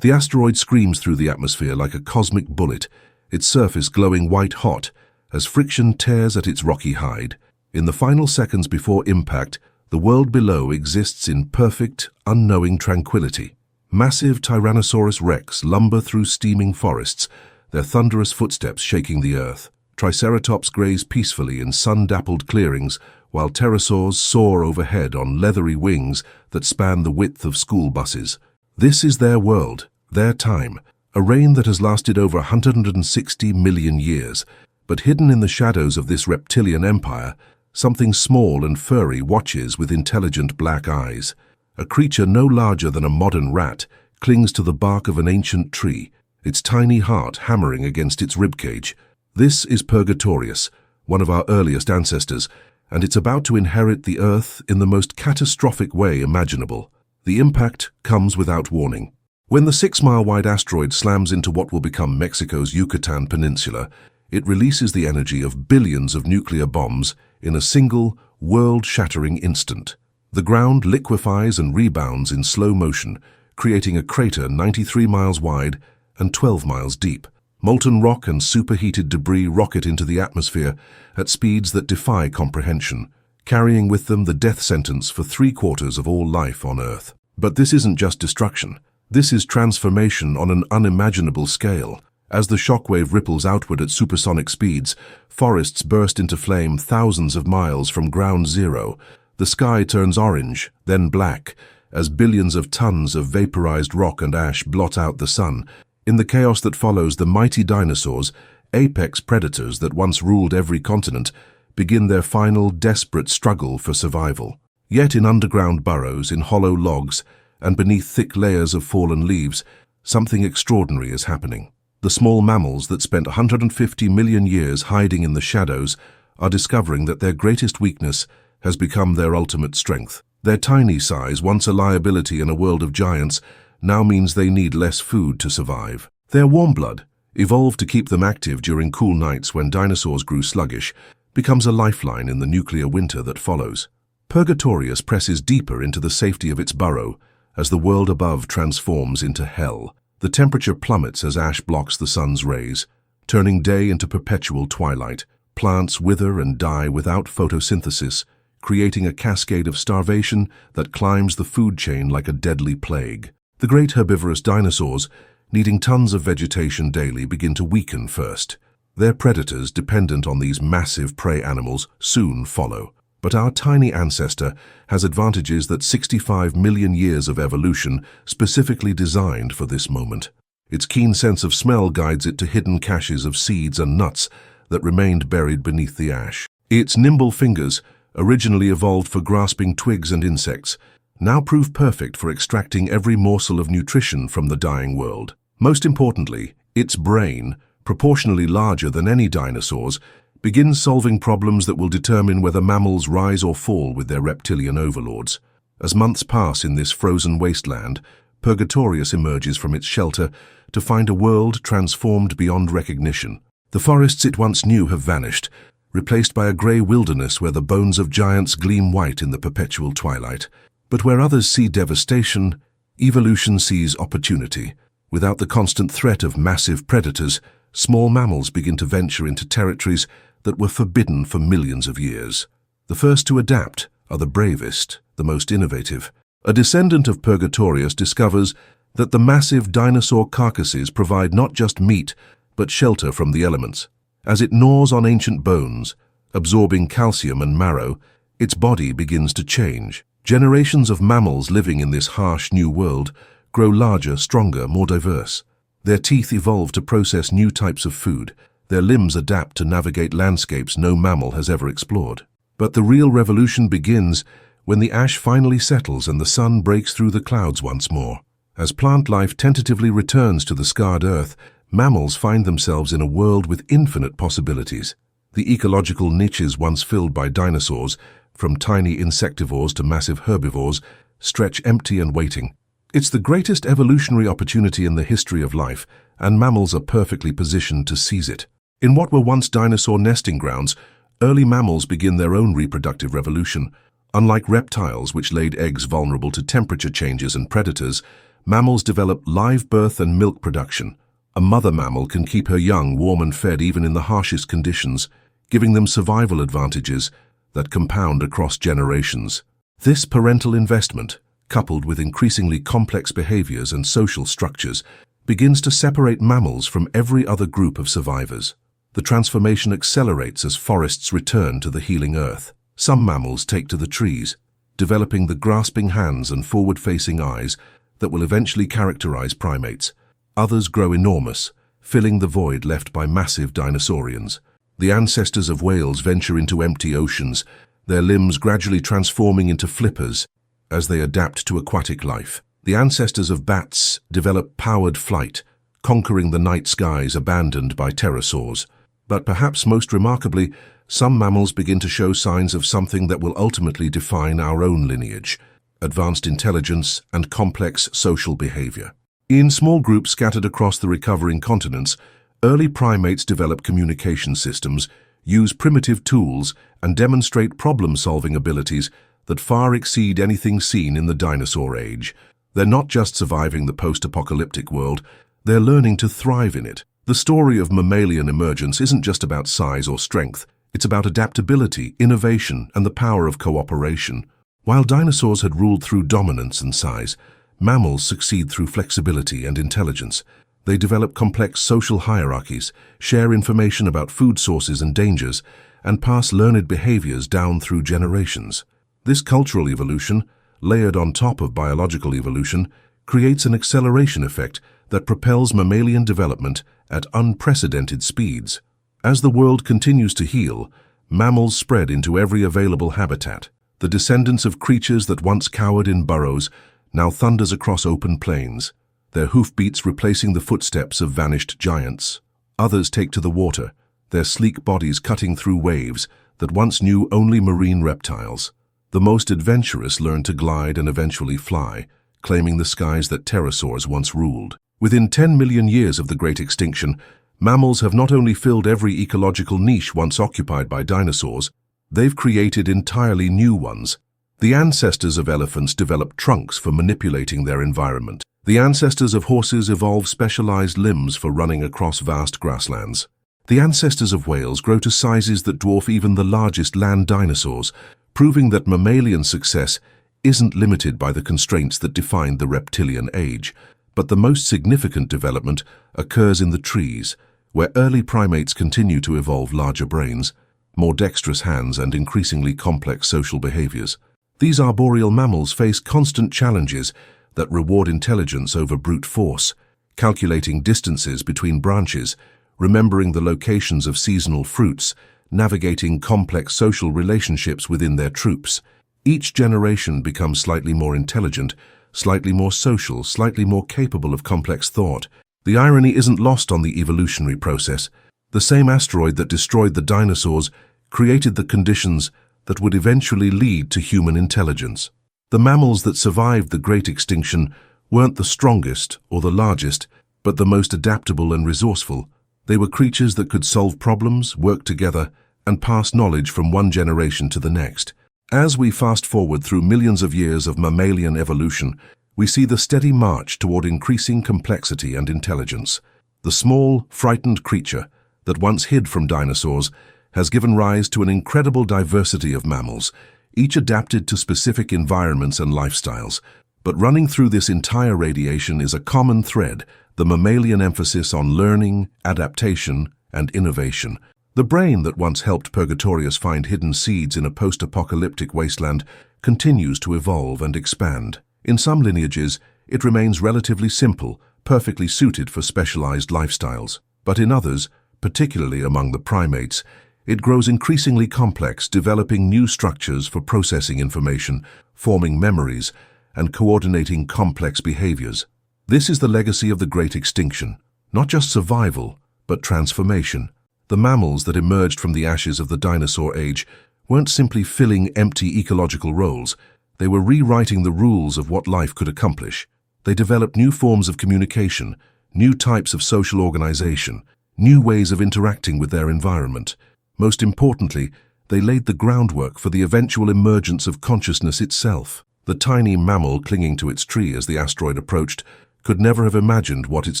The asteroid screams through the atmosphere like a cosmic bullet, its surface glowing white-hot as friction tears at its rocky hide. In the final seconds before impact, the world below exists in perfect, unknowing tranquility. Massive Tyrannosaurus rex lumber through steaming forests, their thunderous footsteps shaking the earth. Triceratops graze peacefully in sun-dappled clearings, while pterosaurs soar overhead on leathery wings that span the width of school buses. This is their world, their time, a reign that has lasted over 160 million years. But hidden in the shadows of this reptilian empire, something small and furry watches with intelligent black eyes. A creature no larger than a modern rat clings to the bark of an ancient tree, its tiny heart hammering against its ribcage. This is Purgatorius, one of our earliest ancestors, and it's about to inherit the Earth in the most catastrophic way imaginable. The impact comes without warning. When the 6-mile-wide asteroid slams into what will become Mexico's Yucatan Peninsula, it releases the energy of billions of nuclear bombs in a single, world-shattering instant. The ground liquefies and rebounds in slow motion, creating a crater 93 miles wide and 12 miles deep. Molten rock and superheated debris rocket into the atmosphere at speeds that defy comprehension, carrying with them the death sentence for 3/4 of all life on Earth. But this isn't just destruction. This is transformation on an unimaginable scale. As the shockwave ripples outward at supersonic speeds, forests burst into flame thousands of miles from ground zero. The sky turns orange, then black, as billions of tons of vaporized rock and ash blot out the sun. In the chaos that follows, the mighty dinosaurs, apex predators that once ruled every continent, begin their final, desperate struggle for survival. Yet in underground burrows, in hollow logs, and beneath thick layers of fallen leaves, something extraordinary is happening. The small mammals that spent 150 million years hiding in the shadows are discovering that their greatest weakness has become their ultimate strength. Their tiny size, once a liability in a world of giants, now means they need less food to survive. Their warm blood, evolved to keep them active during cool nights when dinosaurs grew sluggish, becomes a lifeline in the nuclear winter that follows. Purgatorius presses deeper into the safety of its burrow as the world above transforms into hell. The temperature plummets as ash blocks the sun's rays, turning day into perpetual twilight. Plants wither and die without photosynthesis, creating a cascade of starvation that climbs the food chain like a deadly plague. The great herbivorous dinosaurs, needing tons of vegetation daily, begin to weaken first. Their predators, dependent on these massive prey animals, soon follow. But our tiny ancestor has advantages that 65 million years of evolution specifically designed for this moment. Its keen sense of smell guides it to hidden caches of seeds and nuts that remained buried beneath the ash. Its nimble fingers, originally evolved for grasping twigs and insects, now prove perfect for extracting every morsel of nutrition from the dying world. Most importantly, its brain, proportionally larger than any dinosaur's, begins solving problems that will determine whether mammals rise or fall with their reptilian overlords. As months pass in this frozen wasteland, Purgatorius emerges from its shelter to find a world transformed beyond recognition. The forests it once knew have vanished, replaced by a grey wilderness where the bones of giants gleam white in the perpetual twilight. But where others see devastation, evolution sees opportunity. Without the constant threat of massive predators, small mammals begin to venture into territories that were forbidden for millions of years. The first to adapt are the bravest, the most innovative. A descendant of Purgatorius discovers that the massive dinosaur carcasses provide not just meat, but shelter from the elements. As it gnaws on ancient bones, absorbing calcium and marrow, its body begins to change. Generations of mammals living in this harsh new world grow larger, stronger, more diverse. Their teeth evolve to process new types of food. Their limbs adapt to navigate landscapes no mammal has ever explored. But the real revolution begins when the ash finally settles and the sun breaks through the clouds once more. As plant life tentatively returns to the scarred earth, mammals find themselves in a world with infinite possibilities. The ecological niches once filled by dinosaurs, from tiny insectivores to massive herbivores, stretch empty and waiting. It's the greatest evolutionary opportunity in the history of life, and mammals are perfectly positioned to seize it. In what were once dinosaur nesting grounds, early mammals begin their own reproductive revolution. Unlike reptiles, which laid eggs vulnerable to temperature changes and predators, Mammals develop live birth and milk production. A mother mammal can keep her young warm and fed even in the harshest conditions, giving them survival advantages that compound across generations. This parental investment, coupled with increasingly complex behaviors and social structures, begins to separate mammals from every other group of survivors. The transformation accelerates as forests return to the healing earth. Some mammals take to the trees, developing the grasping hands and forward-facing eyes that will eventually characterize primates. Others grow enormous, filling the void left by massive dinosaurians. The ancestors of whales venture into empty oceans, their limbs gradually transforming into flippers as they adapt to aquatic life. The ancestors of bats develop powered flight, conquering the night skies abandoned by pterosaurs. But perhaps most remarkably, some mammals begin to show signs of something that will ultimately define our own lineage: advanced intelligence and complex social behavior. In small groups scattered across the recovering continents, early primates develop communication systems, use primitive tools, and demonstrate problem-solving abilities that far exceed anything seen in the dinosaur age. They're not just surviving the post-apocalyptic world, they're learning to thrive in it. The story of mammalian emergence isn't just about size or strength, it's about adaptability, innovation, and the power of cooperation. While dinosaurs had ruled through dominance and size, mammals succeed through flexibility and intelligence. They develop complex social hierarchies, share information about food sources and dangers, and pass learned behaviors down through generations. This cultural evolution, layered on top of biological evolution, creates an acceleration effect that propels mammalian development at unprecedented speeds. As the world continues to heal, mammals spread into every available habitat. The descendants of creatures that once cowered in burrows now thunders across open plains, their hoofbeats replacing the footsteps of vanished giants. Others take to the water, their sleek bodies cutting through waves that once knew only marine reptiles. The most adventurous learn to glide and eventually fly, claiming the skies that pterosaurs once ruled. Within 10 million years of the Great Extinction, mammals have not only filled every ecological niche once occupied by dinosaurs, they've created entirely new ones. The ancestors of elephants developed trunks for manipulating their environment. The ancestors of horses evolved specialized limbs for running across vast grasslands. The ancestors of whales grow to sizes that dwarf even the largest land dinosaurs, proving that mammalian success isn't limited by the constraints that defined the reptilian age. But the most significant development occurs in the trees, where early primates continue to evolve larger brains, more dexterous hands, and increasingly complex social behaviors. These arboreal mammals face constant challenges that reward intelligence over brute force, calculating distances between branches, remembering the locations of seasonal fruits, navigating complex social relationships within their troops. Each generation becomes slightly more intelligent, slightly more social, slightly more capable of complex thought. The irony isn't lost on the evolutionary process. The same asteroid that destroyed the dinosaurs created the conditions that would eventually lead to human intelligence. The mammals that survived the Great Extinction weren't the strongest or the largest, but the most adaptable and resourceful. They were creatures that could solve problems, work together, and pass knowledge from one generation to the next. As we fast forward through millions of years of mammalian evolution, we see the steady march toward increasing complexity and intelligence. The small, frightened creature that once hid from dinosaurs has given rise to an incredible diversity of mammals, each adapted to specific environments and lifestyles. But running through this entire radiation is a common thread: the mammalian emphasis on learning, adaptation, and innovation. The brain that once helped Purgatorius find hidden seeds in a post-apocalyptic wasteland continues to evolve and expand. In some lineages, it remains relatively simple, perfectly suited for specialized lifestyles. But in others, particularly among the primates, it grows increasingly complex, developing new structures for processing information, forming memories, and coordinating complex behaviors. This is the legacy of the Great Extinction: not just survival, but transformation. The mammals that emerged from the ashes of the dinosaur age weren't simply filling empty ecological roles. They were rewriting the rules of what life could accomplish. They developed new forms of communication, new types of social organization, new ways of interacting with their environment. Most importantly, they laid the groundwork for the eventual emergence of consciousness itself. The tiny mammal clinging to its tree as the asteroid approached could never have imagined what its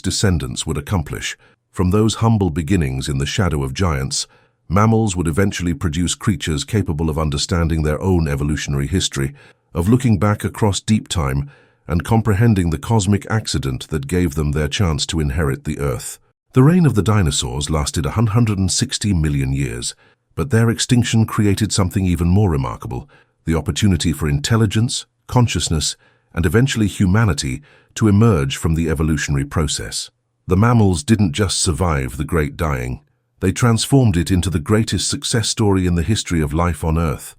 descendants would accomplish. From those humble beginnings in the shadow of giants, mammals would eventually produce creatures capable of understanding their own evolutionary history, of looking back across deep time and comprehending the cosmic accident that gave them their chance to inherit the Earth. The reign of the dinosaurs lasted 160 million years, but their extinction created something even more remarkable: the opportunity for intelligence, consciousness, and eventually humanity to emerge from the evolutionary process. The mammals didn't just survive the Great Dying, they transformed it into the greatest success story in the history of life on Earth.